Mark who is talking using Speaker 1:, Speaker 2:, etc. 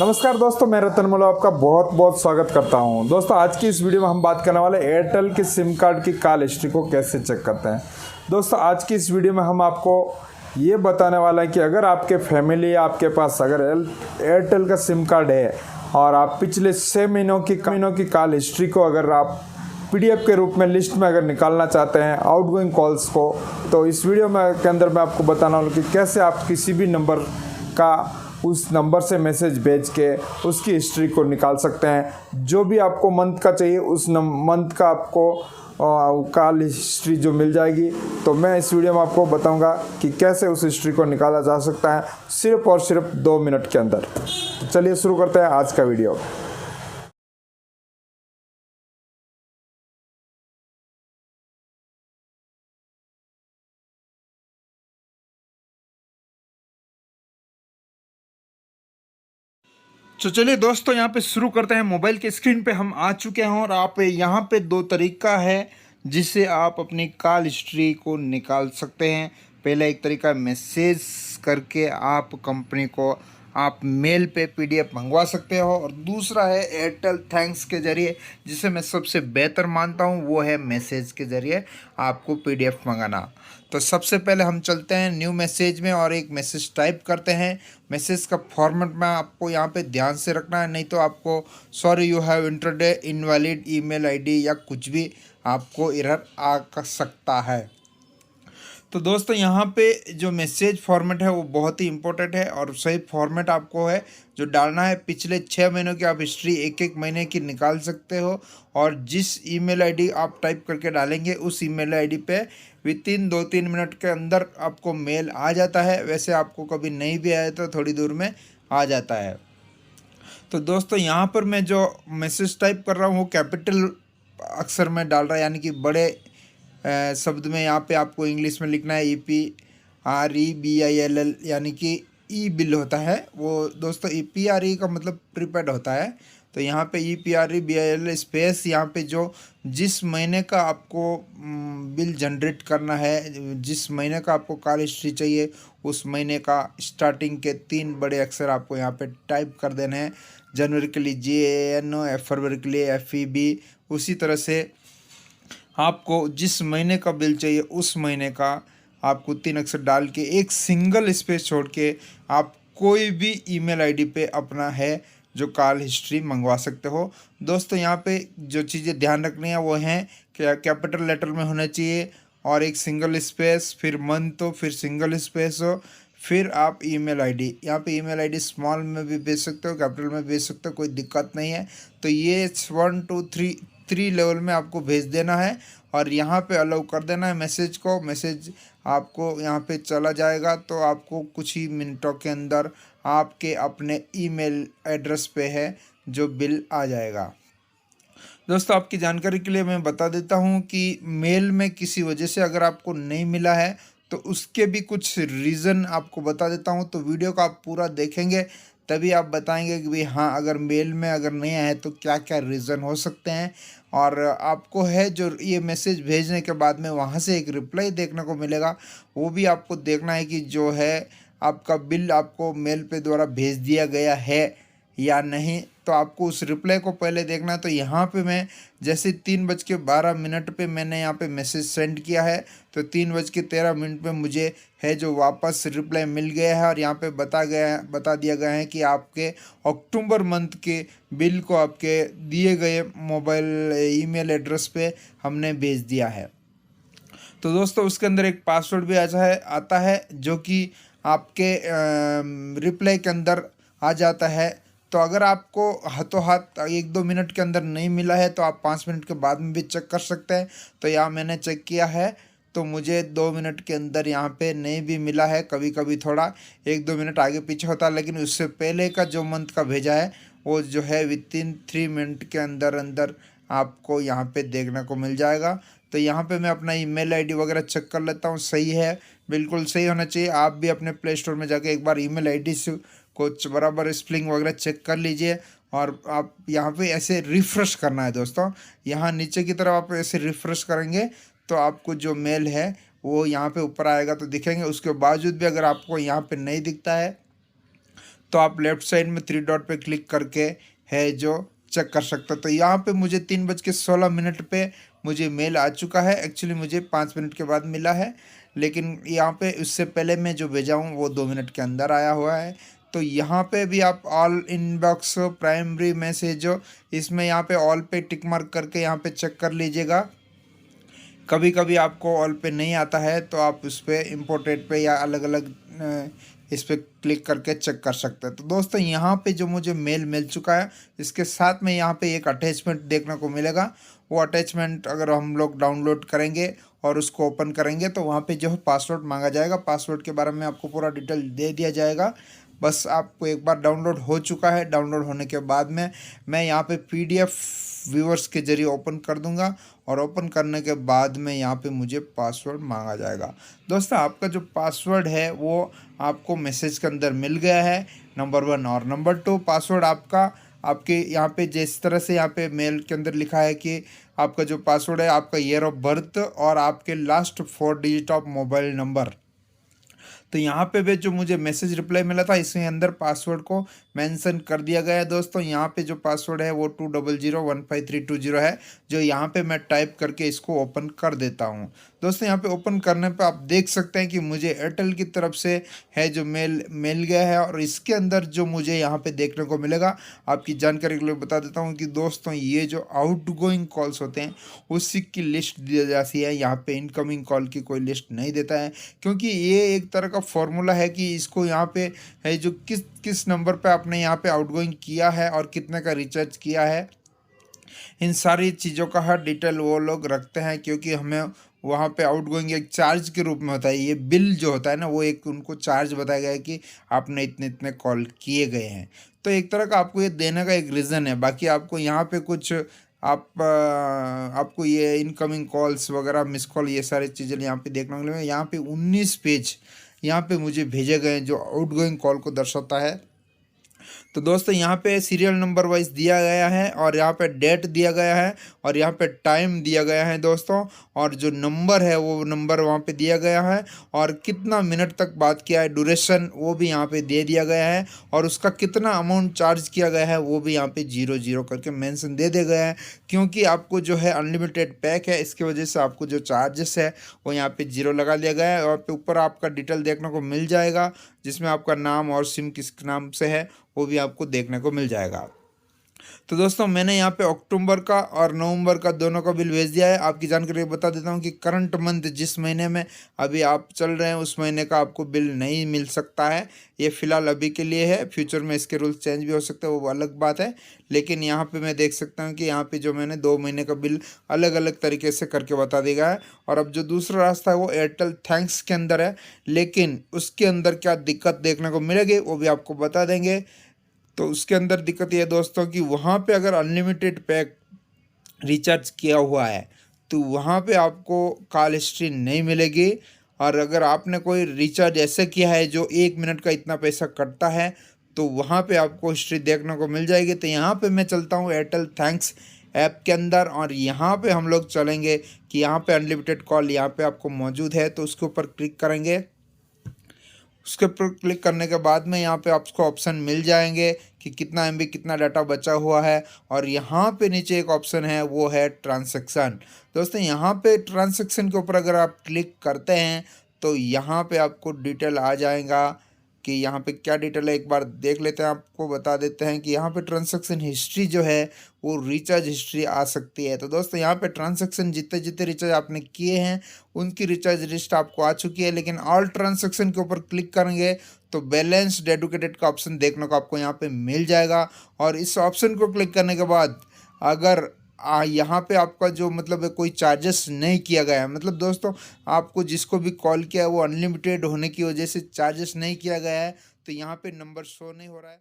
Speaker 1: नमस्कार दोस्तों, मैं रतन मोला आपका बहुत बहुत स्वागत करता हूं। दोस्तों आज की इस वीडियो में हम बात करने वाले एयरटेल के सिम कार्ड की कॉल हिस्ट्री को कैसे चेक करते हैं। दोस्तों आज की इस वीडियो में हम आपको ये बताने वाला है कि अगर आपके फैमिली आपके पास अगर एयरटेल का सिम कार्ड है और आप पिछले 6 महीनों की कॉल हिस्ट्री को अगर आप PDF के रूप में लिस्ट में अगर निकालना चाहते हैं आउटगोइंग कॉल्स को, तो इस वीडियो में के अंदर मैं आपको बताना वाला कि कैसे आप किसी भी नंबर का उस नंबर से मैसेज भेज के उसकी हिस्ट्री को निकाल सकते हैं। जो भी आपको मंथ का चाहिए उस मंथ का आपको कॉल हिस्ट्री जो मिल जाएगी। तो मैं इस वीडियो में आपको बताऊंगा कि कैसे उस हिस्ट्री को निकाला जा सकता है सिर्फ और सिर्फ 2 मिनट के अंदर। चलिए शुरू करते हैं आज का वीडियो। तो चलिए दोस्तों यहाँ पे शुरू करते हैं। मोबाइल के स्क्रीन पे हम आ चुके हैं और आप यहाँ पे 2 तरीका है जिससे आप अपनी कॉल हिस्ट्री को निकाल सकते हैं। पहला एक तरीका मैसेज करके आप कंपनी को आप मेल पे PDF मंगवा सकते हो, और दूसरा है एयरटेल थैंक्स के ज़रिए, जिसे मैं सबसे बेहतर मानता हूँ वो है मैसेज के ज़रिए आपको PDF मंगाना। तो सबसे पहले हम चलते हैं न्यू मैसेज में और एक मैसेज टाइप करते हैं। मैसेज का फॉर्मेट में आपको यहाँ पे ध्यान से रखना है, नहीं तो आपको sorry you have entered invalid email ID या कुछ भी आपको एरर आ सकता है। तो दोस्तों यहाँ पे जो मैसेज फॉर्मेट है वो बहुत ही इंपॉर्टेंट है और सही फॉर्मेट आपको है जो डालना है। पिछले 6 महीनों की आप हिस्ट्री एक महीने की निकाल सकते हो, और जिस ईमेल आईडी आप टाइप करके डालेंगे उस ईमेल आईडी पे वितिन 2-3 मिनट के अंदर आपको मेल आ जाता है। वैसे आपको कभी नहीं भी आया तो थोड़ी दूर में आ जाता है। तो दोस्तों यहाँ पर मैं जो मैसेज टाइप कर रहा हूँ वो कैपिटल अक्षर में डाल रहा है, यानी कि बड़े शब्द में यहाँ पे आपको इंग्लिश में लिखना है EPREBILL, यानी कि ई बिल होता है वो। दोस्तों EPRE का मतलब प्रीपेड होता है। तो यहाँ पे EPREBILL स्पेस यहाँ पे जो जिस महीने का आपको बिल जनरेट करना है, जिस महीने का आपको कॉल हिस्ट्री चाहिए उस महीने का स्टार्टिंग के 3 बड़े अक्षर आपको यहाँ पे टाइप कर देने हैं। जनवरी के लिए JANO, फरवरी के लिए FEB। उसी तरह से आपको जिस महीने का बिल चाहिए उस महीने का आपको 3 अक्षर डाल के एक सिंगल स्पेस छोड़ के आप कोई भी ईमेल आईडी पे अपना है जो कॉल हिस्ट्री मंगवा सकते हो। दोस्तों यहाँ पे जो चीज़ें ध्यान रखनी है वो हैं कि कैपिटल लेटर में होना चाहिए और एक सिंगल स्पेस, फिर मंथ हो, फिर सिंगल स्पेस हो, फिर आप ईमेल आईडी। यहाँ पे ईमेल आईडी स्मॉल में भी भेज सकते हो, कैपिटल में भेज सकते हो, कोई दिक्कत नहीं है। तो ये 1 2 3 लेवल में आपको भेज देना है और यहाँ पे अलाउ कर देना है मैसेज को। मैसेज आपको यहाँ पे चला जाएगा तो आपको कुछ ही मिनटों के अंदर आपके अपने ईमेल एड्रेस पे है जो बिल आ जाएगा। दोस्तों आपकी जानकारी के लिए मैं बता देता हूँ कि मेल में किसी वजह से अगर आपको नहीं मिला है तो उसके भी कुछ रीज़न आपको बता देता हूँ। तो वीडियो को आप पूरा देखेंगे तभी आप बताएंगे कि भाई हाँ, अगर मेल में अगर नहीं आया है तो क्या क्या रीज़न हो सकते हैं। और आपको है जो ये मैसेज भेजने के बाद में वहाँ से एक रिप्लाई देखने को मिलेगा, वो भी आपको देखना है कि जो है आपका बिल आपको मेल पे द्वारा भेज दिया गया है या नहीं। तो आपको उस रिप्लाई को पहले देखना है। तो यहाँ पे मैं जैसे 3:12 पे मैंने यहाँ पे मैसेज सेंड किया है, तो 3:13 पे मुझे है जो वापस रिप्लाई मिल गया है और यहाँ पे बता दिया गया है कि आपके अक्टूबर मंथ के बिल को आपके दिए गए मोबाइल ईमेल एड्रेस पे हमने भेज दिया है। तो दोस्तों उसके अंदर एक पासवर्ड भी आता है जो कि आपके रिप्लाई के अंदर आ जाता है। तो अगर आपको हाथों हाथ 1-2 मिनट के अंदर नहीं मिला है तो आप 5 मिनट के बाद में भी चेक कर सकते हैं। तो यहाँ मैंने चेक किया है तो मुझे 2 मिनट के अंदर यहाँ पे नहीं भी मिला है। कभी कभी थोड़ा 1-2 मिनट आगे पीछे होता है, लेकिन उससे पहले का जो मंथ का भेजा है वो जो है वितिन 3 मिनट के अंदर अंदर आपको यहाँ पे देखने को मिल जाएगा। तो यहाँ पे मैं अपना ईमेल आईडी वगैरह चेक कर लेता हूँ, सही है, बिल्कुल सही होना चाहिए। आप भी अपने प्ले स्टोर में जाके एक बार ईमेल आईडी से कुछ बराबर स्पेलिंग वगैरह चेक कर लीजिए। और आप यहाँ पे ऐसे रिफ़्रेश करना है दोस्तों, यहाँ नीचे की तरफ आप ऐसे रिफ़्रेश करेंगे तो आपको जो मेल है वो यहाँ पे ऊपर आएगा तो दिखेंगे। उसके बावजूद भी अगर आपको यहाँ पे नहीं दिखता है तो आप लेफ्ट साइड में 3 डॉट पे क्लिक करके है जो चेक कर सकते हो। तो यहाँ पे मुझे 3:16 पे मुझे मेल आ चुका है। एक्चुअली मुझे 5 मिनट के बाद मिला है, लेकिन यहाँ पे उससे पहले मैं जो भेजा हूँ वो 2 मिनट के अंदर आया हुआ है। तो यहाँ पे भी आप ऑल इनबॉक्स प्राइमरी मैसेज जो इसमें यहाँ पे ऑल पे टिक मार्क करके यहाँ पे चेक कर लीजिएगा। कभी कभी आपको ऑल पे नहीं आता है तो आप उस पर इम्पोर्टेड पे या अलग अलग इस पर क्लिक करके चेक कर सकते हैं। तो दोस्तों यहाँ पे जो मुझे मेल मिल चुका है, इसके साथ में यहाँ पे एक अटैचमेंट देखने को मिलेगा। वो अटैचमेंट अगर हम लोग डाउनलोड करेंगे और उसको ओपन करेंगे तो वहाँ पे जो है पासवर्ड मांगा जाएगा। पासवर्ड के बारे में आपको पूरा डिटेल दे दिया जाएगा। बस आपको एक बार डाउनलोड हो चुका है। डाउनलोड होने के बाद में मैं यहाँ पे PDF व्यूअर्स के जरिए ओपन कर दूंगा और ओपन करने के बाद में यहाँ पे मुझे पासवर्ड मांगा जाएगा। दोस्तों आपका जो पासवर्ड है वो आपको मैसेज के अंदर मिल गया है, नंबर 1। और नंबर 2, पासवर्ड आपका आपके यहाँ पे जिस तरह से यहाँ पे मेल के अंदर लिखा है कि आपका जो पासवर्ड है आपका ईयर ऑफ बर्थ और आपके last 4 digit of mobile number. तो यहाँ पे भी जो मुझे मैसेज रिप्लाई मिला था इसके अंदर पासवर्ड को मेंशन कर दिया गया है। दोस्तों यहाँ पे जो पासवर्ड है वो 200155320 है, जो यहाँ पे मैं टाइप करके इसको ओपन कर देता हूँ। दोस्तों यहाँ पे ओपन करने पे आप देख सकते हैं कि मुझे एयरटेल की तरफ से है जो मेल मिल गया है। और इसके अंदर जो मुझे यहाँ पे देखने को मिलेगा, आपकी जानकारी के लिए बता देता हूँ कि दोस्तों ये जो आउटगोइंग कॉल्स होते हैं उसी की लिस्ट दी जाती है। यहाँ पे इनकमिंग कॉल की कोई लिस्ट नहीं देता है, क्योंकि ये एक तरह का फॉर्मूला है कि इसको यहाँ पे है जो किस किस नंबर पे आपने यहाँ पे आउटगोइंग किया है और कितने का रिचार्ज किया है, इन सारी चीज़ों का हर डिटेल वो लोग रखते हैं। क्योंकि हमें वहाँ पे आउटगोइंग एक चार्ज के रूप में होता है। ये बिल जो होता है ना वो एक उनको चार्ज बताया गया है कि आपने इतने इतने कॉल किए गए हैं। तो एक तरह का आपको ये देने का एक रीज़न है। बाकी आपको यहाँ पे कुछ आपको ये इनकमिंग कॉल्स वगैरह मिस कॉल ये सारी चीज़ें यहाँ पे देखने को मिलेंगे। यहाँ पे 19 पेज यहाँ पे मुझे भेजे गए हैं जो आउटगोइंग कॉल को दर्शाता है। तो दोस्तों यहाँ पे सीरियल नंबर वाइज दिया गया है और यहाँ पे डेट दिया गया है और यहाँ पे टाइम दिया गया है दोस्तों। और जो नंबर है वो नंबर वहाँ पे दिया गया है और कितना मिनट तक बात किया है, ड्यूरेशन वो भी यहाँ पे दे दिया गया है। और उसका कितना अमाउंट चार्ज किया गया है वो भी यहाँ पे 00 करके मेंशन दे दिया गया है। क्योंकि आपको जो है अनलिमिटेड पैक है, इसकी वजह से आपको जो चार्जेस है वो यहाँ पे 0 लगा दिया गया है। और ऊपर आपका डिटेल देखने को मिल जाएगा, जिसमें आपका नाम और सिम किस नाम से है वो भी आपको देखने को मिल जाएगा। तो दोस्तों मैंने यहाँ पे अक्टूबर का और नवंबर का दोनों का बिल भेज दिया है। आपकी जानकारी बता देता हूँ कि करंट मंथ जिस महीने में अभी आप चल रहे हैं उस महीने का आपको बिल नहीं मिल सकता है। ये फ़िलहाल अभी के लिए है, फ्यूचर में इसके रूल्स चेंज भी हो सकते हैं, वो अलग बात है। लेकिन यहाँ पे मैं देख सकता हूँ कि यहाँ पे जो मैंने 2 महीने का बिल अलग अलग तरीके से करके बता दिया गया है। और अब जो दूसरा रास्ता है वो एयरटेल थैंक्स के अंदर है, लेकिन उसके अंदर क्या दिक्कत देखने को मिलेगी वो भी आपको बता देंगे। तो उसके अंदर दिक्कत ये है दोस्तों कि वहाँ पे अगर अनलिमिटेड पैक रिचार्ज किया हुआ है तो वहाँ पे आपको कॉल हिस्ट्री नहीं मिलेगी। और अगर आपने कोई रिचार्ज ऐसे किया है जो 1 मिनट का इतना पैसा कटता है तो वहाँ पे आपको हिस्ट्री देखने को मिल जाएगी। तो यहाँ पे मैं चलता हूँ एयरटेल थैंक्स ऐप के अंदर और यहाँ पे हम लोग चलेंगे कि यहाँ पे अनलिमिटेड कॉल यहाँ पे आपको मौजूद है, तो उसके ऊपर क्लिक करेंगे। उसके ऊपर क्लिक करने के बाद में यहाँ पे आपको ऑप्शन मिल जाएंगे कि कितना MB कितना डाटा बचा हुआ है। और यहाँ पे नीचे एक ऑप्शन है वो है ट्रांसैक्शन। दोस्तों यहाँ पे ट्रांसैक्शन के ऊपर अगर आप क्लिक करते हैं तो यहाँ पे आपको डिटेल आ जाएगा कि यहाँ पे क्या डिटेल है, एक बार देख लेते हैं। आपको बता देते हैं कि यहाँ पे ट्रांसैक्शन हिस्ट्री जो है वो रिचार्ज हिस्ट्री आ सकती है। तो दोस्तों यहाँ पे ट्रांसैक्शन जितने जितने रिचार्ज आपने किए हैं उनकी रिचार्ज लिस्ट आपको आ चुकी है। लेकिन ऑल ट्रांसैक्शन के ऊपर क्लिक करेंगे तो बैलेंस्ड एडुकेटेड का ऑप्शन देखने को आपको यहाँ पे मिल जाएगा। और इस ऑप्शन को क्लिक करने के बाद अगर यहाँ पे आपका जो मतलब कोई चार्जेस नहीं किया गया है, मतलब दोस्तों आपको जिसको भी कॉल किया है वो अनलिमिटेड होने की वजह से चार्जेस नहीं किया गया है, तो यहाँ पे नंबर शो नहीं हो रहा है।